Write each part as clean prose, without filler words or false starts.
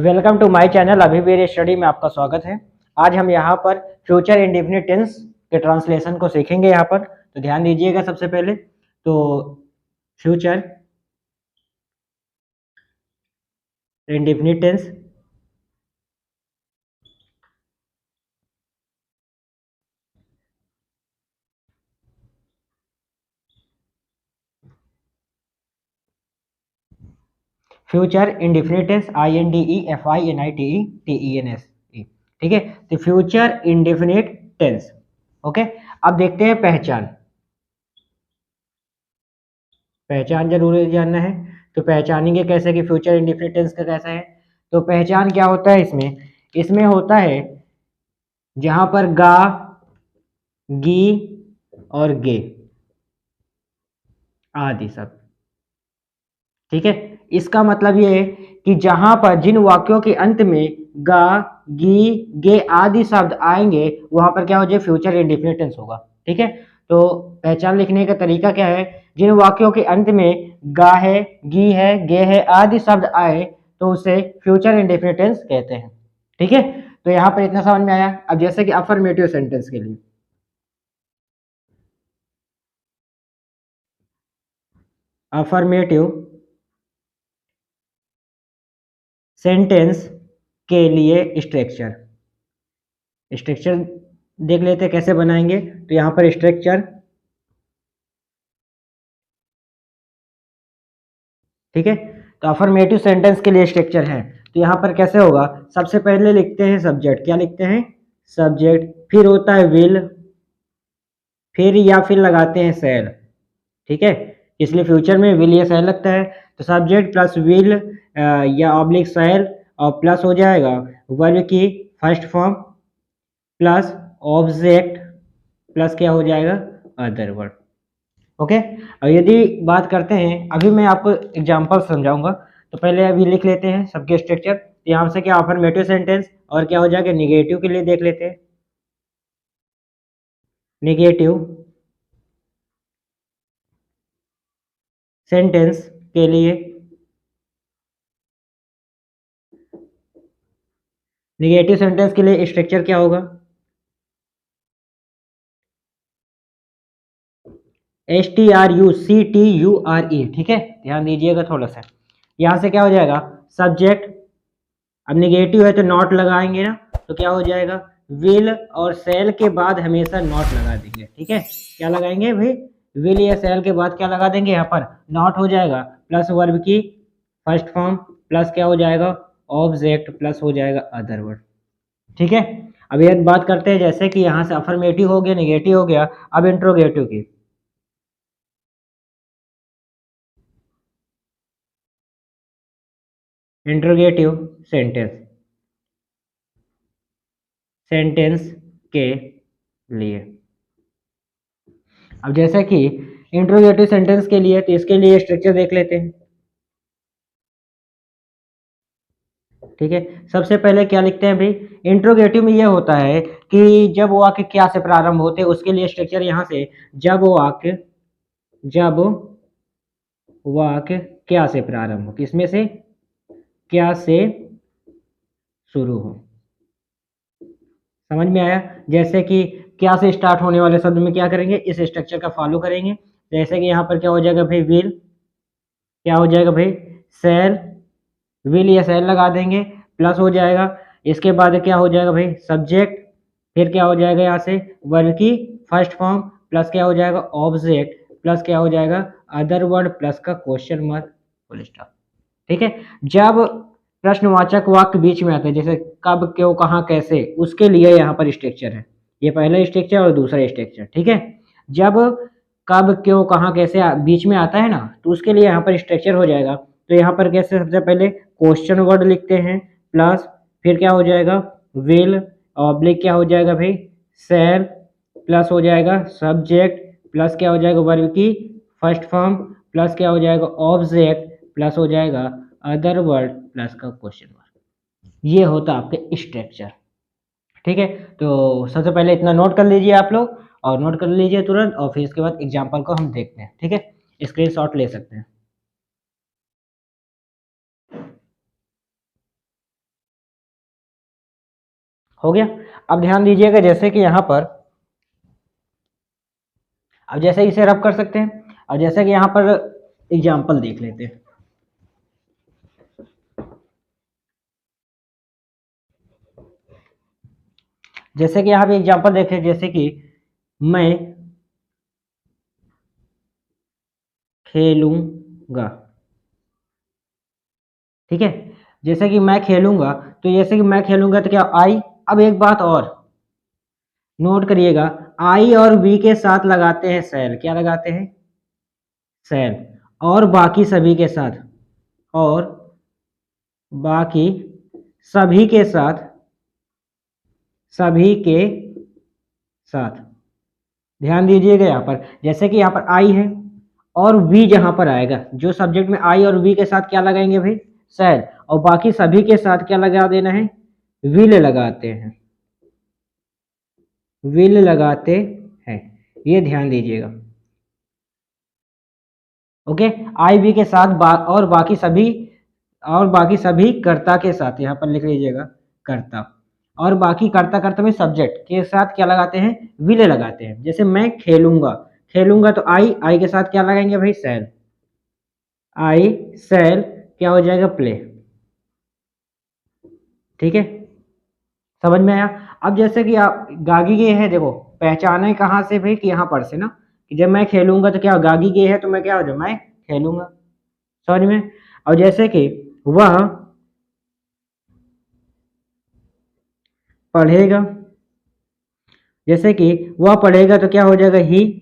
Welcome to my channel. अभी मेरे study में आपका स्वागत है। आज हम यहाँ पर फ्यूचर इंडेफिनिट टेंस के ट्रांसलेशन को सीखेंगे। यहाँ पर तो ध्यान दीजिएगा। सबसे पहले तो future indefinite tense future indefinite tense INDEFINITES। ठीक है, तो फ्यूचर इंडेफिनिट टेंस। ओके, अब देखते हैं पहचान। पहचान जरूर जानना है, तो पहचानेंगे कैसे कि फ्यूचर इंडेफिनिट टेंस का कैसा है। तो पहचान क्या होता है इसमें? इसमें होता है जहां पर गा, गी और गे आदि सब। ठीक है, इसका मतलब ये है कि जहां पर जिन वाक्यों के अंत में गा, गी, गे आदि शब्द आएंगे वहां पर क्या हो जाए? फ्यूचर इंडेफिनिट टेंस होगा। ठीक है, तो पहचान लिखने का तरीका क्या है? जिन वाक्यों के अंत में गा है, गी है, गे है आदि शब्द आए तो उसे फ्यूचर इंडेफिनिट टेंस कहते हैं। ठीक है, तो यहां पर इतना समझ में आया। अब जैसे कि अफर्मेटिव सेंटेंस के लिए, अफर्मेटिव सेंटेंस के लिए स्ट्रक्चर देख लेते हैं कैसे बनाएंगे। तो यहां पर स्ट्रक्चर, ठीक है, तो अफर्मेटिव सेंटेंस के लिए स्ट्रक्चर है। तो यहां पर कैसे होगा? सबसे पहले लिखते हैं सब्जेक्ट। क्या लिखते हैं? सब्जेक्ट। फिर होता है विल, फिर या फिर लगाते हैं शैल। ठीक है, इसलिए फ्यूचर में विल या शैल लगता है। तो सब्जेक्ट प्लस विल या ऑब्लिक शैल और प्लस हो जाएगा वर्ब की first form plus object plus क्या हो जाएगा? Other word. ओके, और यदि बात करते हैं, अभी मैं आपको एग्जांपल समझाऊंगा। तो पहले अभी लिख लेते हैं सबके स्ट्रक्चर। यहाँ से क्या अफर्मेटिव सेंटेंस और क्या हो जाएगा? निगेटिव के लिए देख लेते हैं। निगेटिव सेंटेंस के लिए, निगेटिव सेंटेंस के लिए स्ट्रक्चर क्या होगा? STRUCTURE। ठीक है, ध्यान दीजिएगा थोड़ा सा। यहाँ से क्या हो जाएगा? सब्जेक्ट, अब निगेटिव है तो नॉट लगाएंगे ना, तो क्या हो जाएगा? विल और सेल के बाद हमेशा नॉट लगा देंगे। ठीक है, क्या लगाएंगे भाई? विल या सेल के बाद क्या लगा देंगे? यहाँ पर नॉट हो जाएगा प्लस वर्ब की फर्स्ट फॉर्म प्लस क्या हो जाएगा? ऑब्जेक्ट प्लस हो जाएगा अदर वर्ड। ठीक है, अब ये बात करते हैं जैसे कि यहाँ से अफर्मेटिव हो गया, निगेटिव हो गया, अब इंट्रोगेटिव की। इंट्रोगेटिव सेंटेंस के लिए, अब जैसे कि इंट्रोगेटिव सेंटेंस के लिए, तो इसके लिए स्ट्रक्चर देख लेते हैं। ठीक है, सबसे पहले क्या लिखते हैं भाई? इंट्रोगेटिव में यह होता है कि जब वाक्य क्या से प्रारंभ होते हैं उसके लिए स्ट्रक्चर यहाँ से, जब वाक्य क्या से प्रारंभ हो, किसमें से? क्या से शुरू हो। समझ में आया? जैसे कि क्या से स्टार्ट होने वाले शब्द में क्या करेंगे? इस स्ट्रक्चर का फॉलो करेंगे। जैसे कि यहाँ पर क्या हो जाएगा भाई? विल, क्या हो जाएगा भाई? सेल, विल या सेल लगा देंगे प्लस हो जाएगा। इसके बाद क्या हो जाएगा भाई? सब्जेक्ट, फिर क्या हो जाएगा यहाँ से? वर्ब की फर्स्ट फॉर्म प्लस क्या हो जाएगा? ऑब्जेक्ट प्लस क्या हो जाएगा? अदर वर्ड प्लस का क्वेश्चन मार्क, फुल स्टॉप। ठीक है, जब प्रश्नवाचक वाक्य बीच में आता है, जैसे कब, क्यों, कहाँ, कैसे, उसके लिए यहाँ पर स्ट्रक्चर है। ये पहला स्ट्रक्चर और दूसरा स्ट्रक्चर। ठीक है, जब कब, क्यों, कहाँ, कैसे बीच में आता है ना, तो उसके लिए यहाँ पर स्ट्रक्चर हो जाएगा। तो यहाँ पर कैसे? सबसे पहले क्वेश्चन वर्ड लिखते हैं प्लस फिर क्या हो जाएगा? विल ऑब्लिक क्या हो जाएगा भाई? शैल प्लस हो जाएगा सब्जेक्ट प्लस क्या हो जाएगा? वर्ब की फर्स्ट फॉर्म प्लस क्या हो जाएगा? ऑब्जेक्ट प्लस हो जाएगा अदर वर्ड प्लस का क्वेश्चन मार्क। ये होता आपके स्ट्रक्चर। ठीक है, तो सबसे पहले इतना नोट कर लीजिए आप लोग, और नोट कर लीजिए तुरंत, और फिर इसके बाद एग्जाम्पल को हम देखते हैं। ठीक है, स्क्रीनशॉट ले सकते हैं। हो गया। अब ध्यान दीजिएगा जैसे कि यहाँ पर, अब जैसे इसे रब कर सकते हैं। अब जैसे कि यहाँ पर एग्जाम्पल देख लेते हैं। जैसे कि यहाँ पे एग्जाम्पल देखें, जैसे कि मैं खेलूंगा, ठीक है। जैसे कि मैं खेलूंगा, तो जैसे कि मैं खेलूंगा तो क्या आई, अब एक बात और नोट करिएगा, आई और वी के साथ लगाते हैं सेल, क्या लगाते हैं, सेल, और बाकी सभी के साथ, और बाकी सभी के साथ, सभी के साथ। ध्यान दीजिएगा यहाँ पर, जैसे कि यहाँ पर आई है और वी जहां पर आएगा, जो सब्जेक्ट में आई और वी के साथ क्या लगाएंगे भाई, सेल, और बाकी सभी के साथ क्या लगा देना है, विल लगाते हैं, विल लगाते हैं, ये ध्यान दीजिएगा। ओके, आई वी के साथ और बाकी सभी कर्ता के साथ, यहाँ पर लिख लीजिएगा कर्ता, और बाकी कर्ता कर्ता में सब्जेक्ट के साथ क्या लगाते हैं, विल लगाते हैं। जैसे मैं खेलूंगा, खेलूंगा तो आई के साथ क्या लगाएंगे भाई, सेल, आई सेल, क्या हो जाएगा, प्ले, ठीक है, समझ में आया। अब जैसे कि आप गागी गे है, देखो पहचाने कहाँ से भाई, कि यहाँ पर से ना, कि जब मैं खेलूंगा तो क्या गागी गे है, तो मैं क्या हो जाऊँ, मैं खेलूंगा, समझ में। और जैसे कि वह पढ़ेगा, जैसे कि वह पढ़ेगा तो क्या हो जाएगा, ही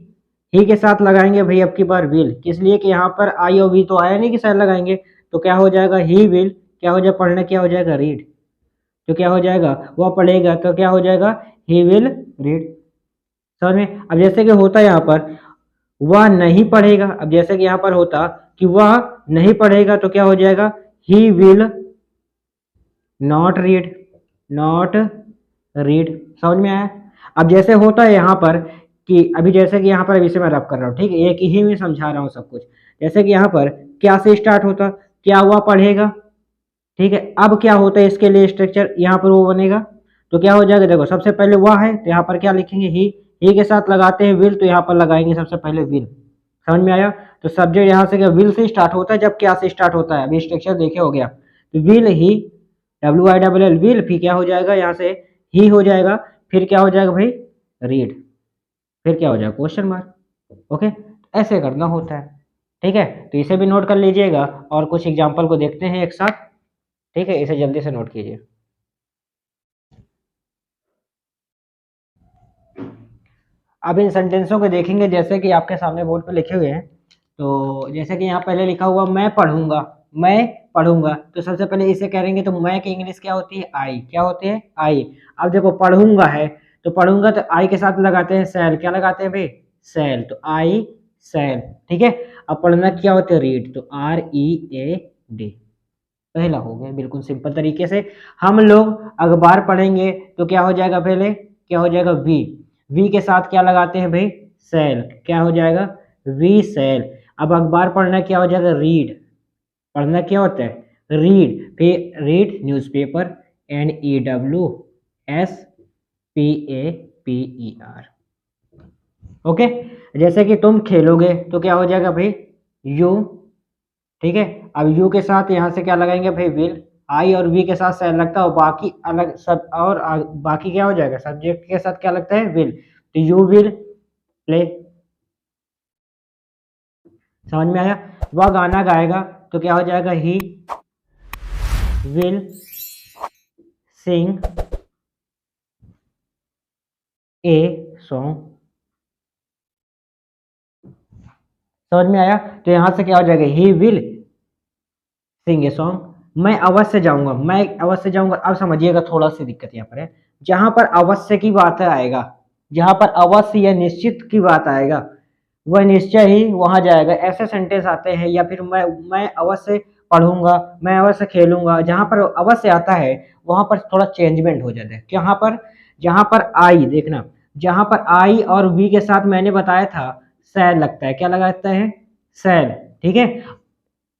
के साथ लगाएंगे भाई अब की बार विल, किस लिए कि यहाँ पर आई और वी तो आया नहीं कि शायद लगाएंगे, तो क्या हो जाएगा, ही विल, क्या हो जाएगा, पढ़ना क्या हो जाएगा, रीड, तो क्या हो जाएगा, वह पढ़ेगा तो क्या हो जाएगा, ही विल रीड, समझ में। अब जैसे कि होता है यहाँ पर वह नहीं पढ़ेगा, अब जैसे कि यहाँ पर होता कि वह नहीं पढ़ेगा तो क्या हो जाएगा, he will not read, not read, समझ में आया। अब जैसे होता है यहाँ पर कि अभी जैसे कि यहाँ पर अभी से मैं रब कर रहा हूँ, ठीक है, एक ही में समझा रहा हूँ सब कुछ। जैसे कि यहाँ पर क्या से स्टार्ट होता, क्या हुआ, पढ़ेगा, ठीक है। अब क्या होता है इसके लिए स्ट्रक्चर, यहाँ पर वो बनेगा, तो क्या हो जाएगा, देखो सबसे पहले वह है तो यहाँ पर क्या लिखेंगे, ही के साथ लगाते हैं विल, तो यहाँ पर लगाएंगे सबसे पहले विल, समझ में आया। तो सब्जेक्ट यहाँ से क्या विल से स्टार्ट होता है, जब क्या से स्टार्ट होता है, अभी स्ट्रक्चर देखे हो गया, तो विल ही, WILL विल, फिर क्या हो जाएगा यहाँ से ही हो जाएगा, फिर क्या हो जाएगा भाई, रीड, फिर क्या हो जाएगा, क्वेश्चन मार्क। ओके, ऐसे करना होता है, ठीक है। तो इसे भी नोट कर लीजिएगा और कुछ एग्जाम्पल को देखते हैं एक साथ, ठीक है, इसे जल्दी से नोट कीजिए। अब इन सेंटेंसों को देखेंगे, जैसे कि आपके सामने बोर्ड पे लिखे हुए हैं। तो जैसे कि यहाँ पहले लिखा हुआ मैं पढ़ूंगा, मैं पढ़ूंगा, तो सबसे पहले इसे करेंगे तो मैं की इंग्लिश क्या होती है, आई, क्या होती है, आई। अब देखो पढ़ूंगा है, तो पढ़ूंगा तो आई के साथ लगाते हैं सेल, क्या लगाते हैं भाई, सेल, तो आई सेल, ठीक है। अब पढ़ना क्या होता है, रीड, तो READ, पहला हो गया, बिल्कुल सिंपल तरीके से। हम लोग अखबार पढ़ेंगे तो क्या हो जाएगा, पहले क्या हो जाएगा, वी के साथ क्या लगाते हैं भाई, सेल, क्या हो जाएगा, वी सेल। अब अखबार पढ़ना क्या हो जाएगा, रीड, पढ़ना क्या होता है, रीड, फिर रीड न्यूज़पेपर, NEWSPAPER, ओके। जैसे कि तुम खेलोगे तो क्या हो जाएगा भाई, यू, ठीक है। अब यू के साथ यहाँ से क्या लगाएंगे भाई, विल, आई और वी के साथ सेल लगता है, और बाकी अलग सब, और बाकी क्या हो जाएगा, सब्जेक्ट के साथ क्या लगता है, विल, तो यू विल प्ले, समझ में आया। वह गाना गाएगा तो क्या हो जाएगा, he will sing a song, समझ में आया। तो यहां से क्या हो जाएगा, he will sing a song. मैं अवश्य जाऊंगा, मैं अवश्य जाऊंगा, अब समझिएगा थोड़ा सी दिक्कत यहाँ पर है, जहां पर अवश्य की बात आएगा, जहां पर अवश्य या निश्चित की बात आएगा, वह निश्चय ही वहां जाएगा, ऐसे सेंटेंस आते हैं। या फिर मैं अवश्य पढ़ूंगा, मैं अवश्य खेलूंगा, जहां पर अवश्य आता है वहां पर थोड़ा चेंजमेंट हो जाता है, यहाँ पर, जहां पर आई, देखना, जहां पर आई और वी के साथ मैंने बताया था सेल लगता है, क्या लगाता है, सेल, ठीक है।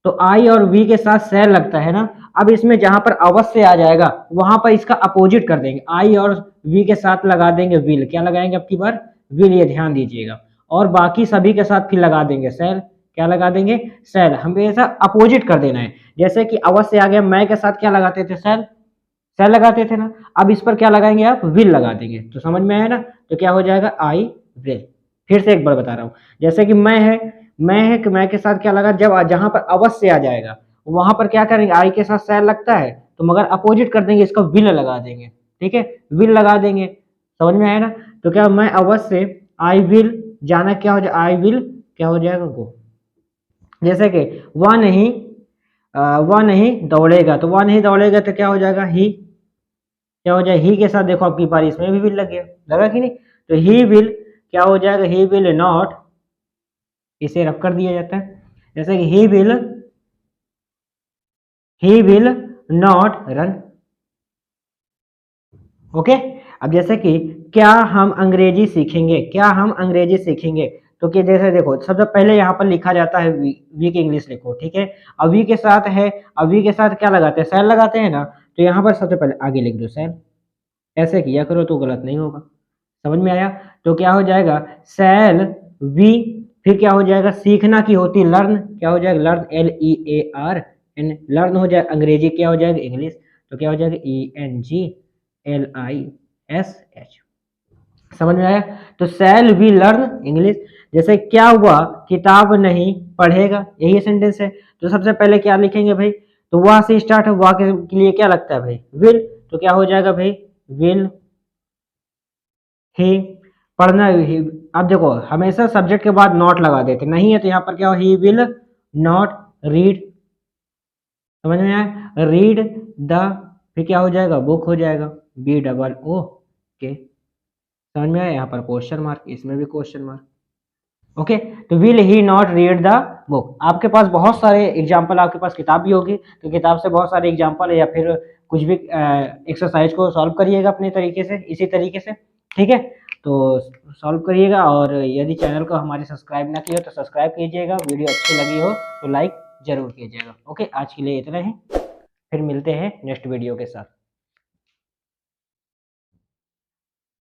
तो आई और वी के साथ सेल लगता है ना। अब इसमें जहां पर अवश्य आ जाएगा वहां पर इसका अपोजिट कर देंगे, आई और वी के साथ लगा देंगे विल। क्या लगाएंगे अब की बार? विल, ये ध्यान दीजिएगा। और बाकी सभी के साथ फिर लगा देंगे सेल। क्या लगा देंगे? सेल। हमेशा अपोजिट कर देना है। जैसे कि अवश्य आ गया, मैं के साथ क्या लगाते थे? सेल। सेल लगाते थे ना। अब इस पर क्या लगाएंगे आप? विल लगा देंगे। तो समझ में आया ना? तो क्या हो जाएगा? I will. फिर से एक बार बता रहा हूं, जैसे कि मैं है, मैं के साथ क्या लगा? जब जहां पर अवश्य आ जाएगा वहां पर क्या करेंगे? आई के साथ सेल लगता है तो मगर अपोजिट कर देंगे, इसका विल लगा देंगे। ठीक है, विल लगा देंगे। समझ में आया ना? तो क्या मैं अवश्य, आई विल जाना, क्या हो जाए? आई विल क्या हो जाएगा? गो। जैसे कि वह नहीं दौड़ेगा, तो वह नहीं दौड़ेगा तो क्या हो जाएगा? ही। क्या हो जाए? ही के साथ देखो आपकी बारी, इसमें भी विल लग गया, लगा कि नहीं? तो ही विल क्या हो जाएगा? ही विल नॉट, इसे रख कर दिया जाता है। जैसे कि he will not run. Okay. अब जैसे कि क्या हम अंग्रेजी सीखेंगे? क्या हम अंग्रेजी सीखेंगे? तो कि जैसे देखो, सबसे पहले यहाँ पर लिखा जाता है वी की इंग्लिश लिखो। ठीक है, अब वी के साथ है, अब वी के साथ क्या लगाते हैं? सेल लगाते हैं ना। तो यहाँ पर सबसे पहले आगे लिख दो सेल। ऐसे किया करो तो गलत नहीं होगा। समझ में आया? तो क्या हो जाएगा? सेल वी, फिर क्या हो जाएगा? सीखना की होती लर्न, क्या हो जाएगा? लर्न, LEAR एन, लर्न हो जाएगा अंग्रेजी, क्या हो जाएगा? इंग्लिश। तो क्या हो जाएगा? ENGLISH। समझ में आया? तो सेल वी लर्न इंग्लिश। जैसे क्या हुआ? किताब नहीं पढ़ेगा, यही सेंटेंस है। तो सबसे पहले क्या लिखेंगे भाई? तो वह से स्टार्ट है, वह के लिए क्या लगता है भाई? विल। तो क्या हो जाएगा भाई? विल ही पढ़ना ही। अब देखो, हमेशा सब्जेक्ट के बाद नॉट लगा देते, नहीं है तो यहाँ पर क्या हो? He will not read. समझ में आया? रीड द, फिर क्या हो जाएगा? बुक हो जाएगा, BOO के। समझ में आया? यहाँ पर क्वेश्चन मार्क, इसमें भी क्वेश्चन मार्क। ओके। तो will he not read the book. आपके पास बहुत सारे एग्जाम्पल, आपके पास किताब भी होगी तो किताब से बहुत सारे एग्जाम्पल है, या फिर कुछ भी एक्सरसाइज को सॉल्व करिएगा अपने तरीके से, इसी तरीके से। ठीक है, तो सॉल्व करिएगा। और यदि चैनल को हमारे सब्सक्राइब ना किया हो तो सब्सक्राइब कीजिएगा, वीडियो अच्छी लगी हो तो लाइक जरूर कीजिएगा। ओके, आज के लिए इतना ही, फिर मिलते हैं नेक्स्ट वीडियो के साथ।